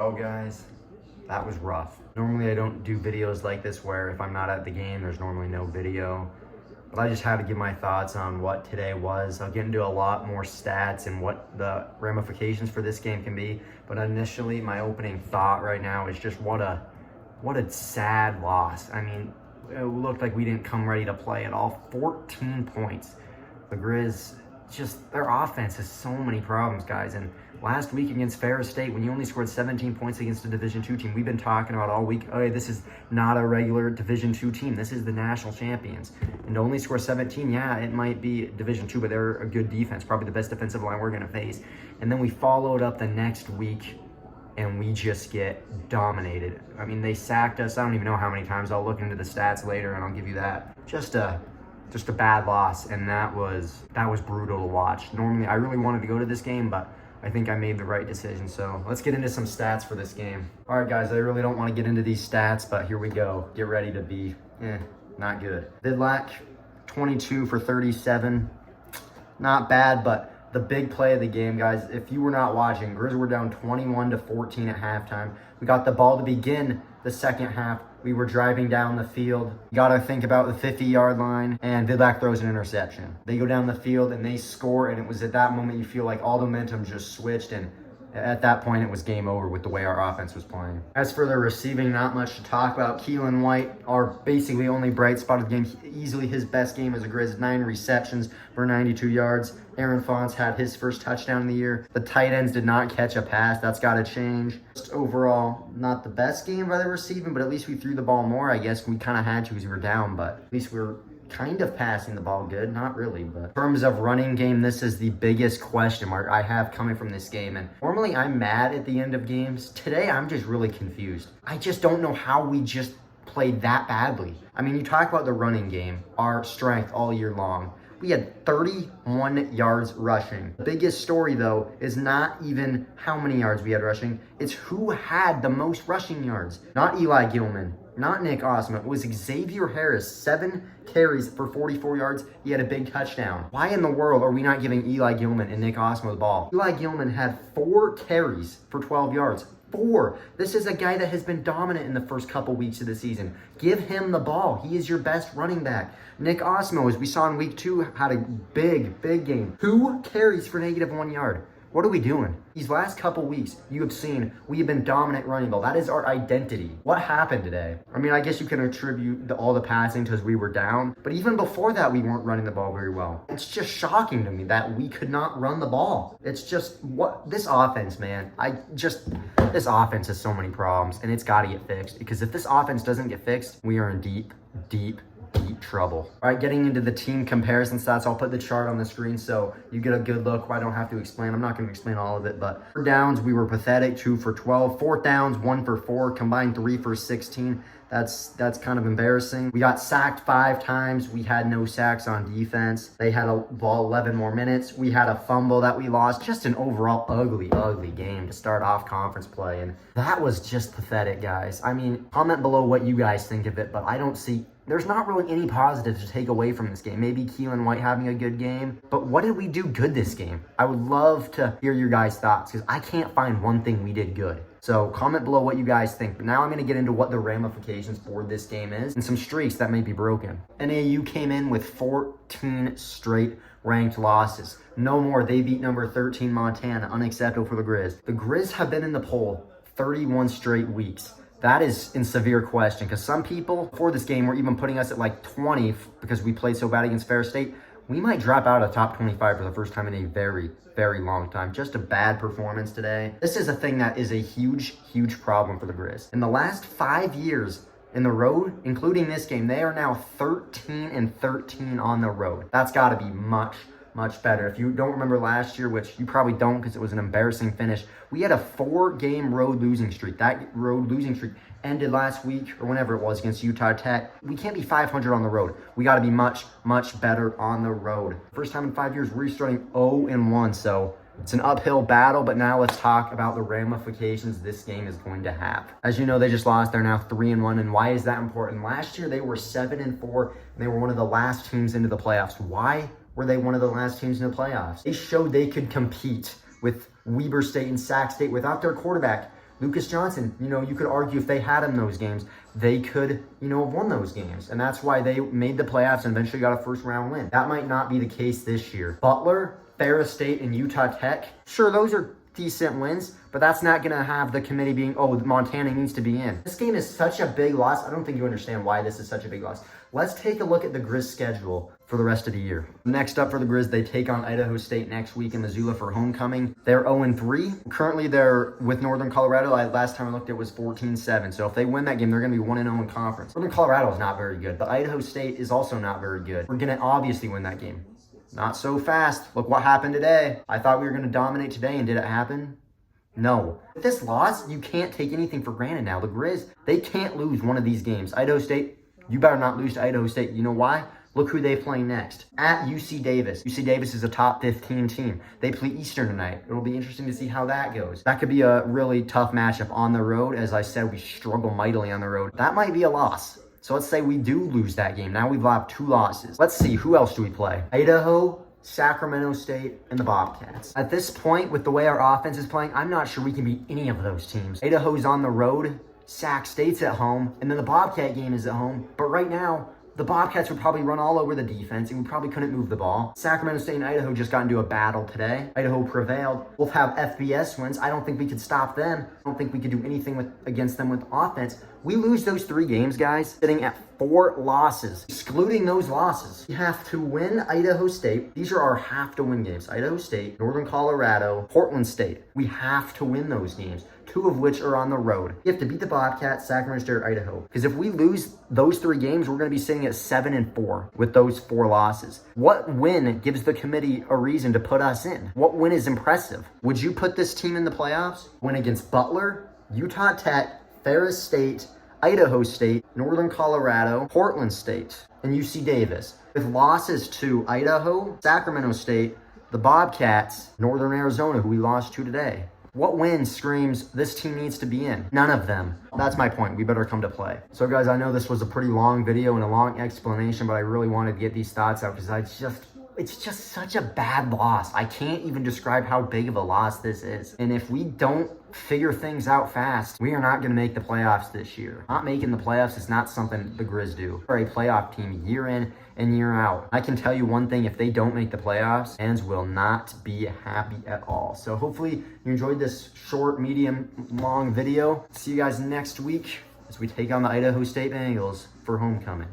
Well, guys, that was rough. Normally I don't do videos like this where if I'm not at the game, there's normally no video. But I just had to give my thoughts on what today was. I'll get into a lot more stats and what the ramifications for this game can be. But initially, my opening thought right now is just what a sad loss. I mean, it looked like we didn't come ready to play at all. 14 points. The Grizz, just their offense has so many problems, guys. And last week against Ferris State, when you only scored 17 points against a Division II team, we've been talking about all week, okay, this is not a regular Division II team. This is the national champions. And to only score 17, yeah, it might be Division II, but they're a good defense, probably the best defensive line we're going to face. And then we followed up the next week, and we just get dominated. I mean, they sacked us. I don't even know how many times. I'll look into the stats later, and I'll give you that. Just a bad loss, and that was brutal to watch. Normally, I really wanted to go to this game, but I think I made the right decision. So let's get into some stats for this game. All right, guys, I really don't want to get into these stats, but here we go. Get ready to be not good. Vidlac, 22 for 37. Not bad, but the big play of the game, guys, if you were not watching, Grizz were down 21-14 at halftime. We got the ball to begin the second half. We were driving down the field. You got to think about the 50-yard line, and Vidlac throws an interception. They go down the field, and they score, and it was at that moment you feel like all the momentum just switched, and at that point, it was game over with the way our offense was playing. As for the receiving, not much to talk about. Keelan White, our basically only bright spot of the game, easily his best game as a Grizz, 9 receptions for 92 yards. Aaron Fonts had his first touchdown of the year. The tight ends did not catch a pass. That's got to change. Just overall, not the best game by the receiving, but at least we threw the ball more. I guess we kind of had to because we were down, but at least we were kind of passing the ball good. Not really, but in terms of running game, this is the biggest question mark I have coming from this game. And normally I'm mad at the end of games. Today, I'm just really confused. I just don't know how we just played that badly. I mean, you talk about the running game, our strength all year long. We had 31 yards rushing. The biggest story, though, is not even how many yards we had rushing. It's who had the most rushing yards. Not Eli Gilman, not Nick Osma. It was Xavier Harris, 7 carries for 44 yards. He had a big touchdown. Why in the world are we not giving Eli Gilman and Nick Osma the ball? Eli Gilman had 4 carries for 12 yards. 4. This is a guy that has been dominant in the first couple weeks of the season. Give him the ball. He is your best running back. Nick Osmo, as we saw in week 2, had a big game. 2 carries for -1 yard. What are we doing? These last couple weeks, you have seen we have been dominant running ball. That is our identity. What happened today? I mean, I guess you can attribute all the passing because we were down. But even before that, we weren't running the ball very well. It's just shocking to me that we could not run the ball. It's just, this offense, man. This offense has so many problems, and it's got to get fixed. Because if this offense doesn't get fixed, we are in deep trouble. All right, getting into the team comparison stats, I'll put the chart on the screen so you get a good look. I don't have to explain. I'm not going to explain all of it, but third downs, we were pathetic, 2 for 12. Fourth downs, 1 for 4, combined 3 for 16. That's kind of embarrassing. We got sacked 5 times. We had no sacks on defense. They had a ball 11 more minutes. We had a fumble that we lost. Just an overall ugly game to start off conference play, and that was just pathetic, guys. I mean, comment below what you guys think of it, but I don't see... There's not really any positives to take away from this game. Maybe Keelan White having a good game, but what did we do good this game? I would love to hear your guys' thoughts because I can't find one thing we did good. So comment below what you guys think. But now I'm going to get into what the ramifications for this game is and some streaks that may be broken. NAU came in with 14 straight ranked losses. No more. They beat number 13 Montana. Unacceptable for the Grizz. The Grizz have been in the poll 31 straight weeks. That is in severe question because some people before this game were even putting us at like 20 because we played so bad against Ferris State. We might drop out of top 25 for the first time in a very long time. Just a bad performance today. This is a thing that is a huge problem for the Grizz. In the last 5 years in the road, including this game, they are now 13-13 on the road. That's got to be much better. If you don't remember last year, which you probably don't because it was an embarrassing finish, we had a 4-game road losing streak. That road losing streak ended last week or whenever it was against Utah Tech. We can't be 500 on the road. We got to be much better on the road. First time in 5 years, we're starting 0-1, so it's an uphill battle, but now let's talk about the ramifications this game is going to have. As you know, they just lost. They're now 3-1, and why is that important? Last year, they were 7-4, and they were one of the last teams into the playoffs. Why were they one of the last teams in the playoffs? They showed they could compete with Weber State and Sac State without their quarterback. Lucas Johnson, you could argue if they had him those games, they could, have won those games. And that's why they made the playoffs and eventually got a first round win. That might not be the case this year. Butler, Ferris State, and Utah Tech, sure, those are decent wins, but that's not going to have the committee being, oh, Montana needs to be in. This game is such a big loss. I don't think you understand why this is such a big loss. Let's take a look at the Grizz schedule for the rest of the year. Next up for the Grizz, they take on Idaho State next week in Missoula for homecoming. They're 0-3. Currently, they're with Northern Colorado. Last time I looked, it was 14-7. So if they win that game, they're going to be 1-0 in conference. Northern Colorado is not very good, but Idaho State is also not very good. We're going to obviously win that game. Not so fast. Look what happened today. I thought we were going to dominate today, and did it happen? No. With this loss, you can't take anything for granted now. The Grizz, they can't lose one of these games. Idaho State, you better not lose to Idaho State. You know why? Look who they play next. At UC Davis. UC Davis is a top 15 team. They play Eastern tonight. It'll be interesting to see how that goes. That could be a really tough matchup on the road. As I said, we struggle mightily on the road. That might be a loss. So let's say we do lose that game. Now we've got 2 losses. Let's see, who else do we play? Idaho, Sacramento State, and the Bobcats. At this point, with the way our offense is playing, I'm not sure we can beat any of those teams. Idaho's on the road, Sac State's at home, and then the Bobcat game is at home. But right now, the Bobcats would probably run all over the defense, and we probably couldn't move the ball. Sacramento State and Idaho just got into a battle today. Idaho prevailed. Both have FBS wins. I don't think we could stop them. I don't think we could do anything against them with offense. We lose those 3 games, guys, sitting at 4 losses. Excluding those losses, we have to win Idaho State. These are our have-to-win games. Idaho State, Northern Colorado, Portland State. We have to win those games, 2 of which are on the road. We have to beat the Bobcats, Sacramento State, or Idaho. Because if we lose those 3 games, we're going to be sitting at 7-4 with those 4 losses. What win gives the committee a reason to put us in? What win is impressive? Would you put this team in the playoffs? Win against Butler, Utah Tech, Ferris State, Idaho State, Northern Colorado, Portland State, and UC Davis. With losses to Idaho, Sacramento State, the Bobcats, Northern Arizona, who we lost to today. What win screams this team needs to be in? None of them. That's my point. We better come to play. So guys, I know this was a pretty long video and a long explanation, but I really wanted to get these thoughts out because it's just such a bad loss. I can't even describe how big of a loss this is. And if we don't figure things out fast, we are not going to make the playoffs this year. Not making the playoffs is not something the Grizz do. We're a playoff team year in and year out. I can tell you one thing, if they don't make the playoffs, fans will not be happy at all. So hopefully you enjoyed this short, medium, long video. See you guys next week as we take on the Idaho State Bengals for homecoming.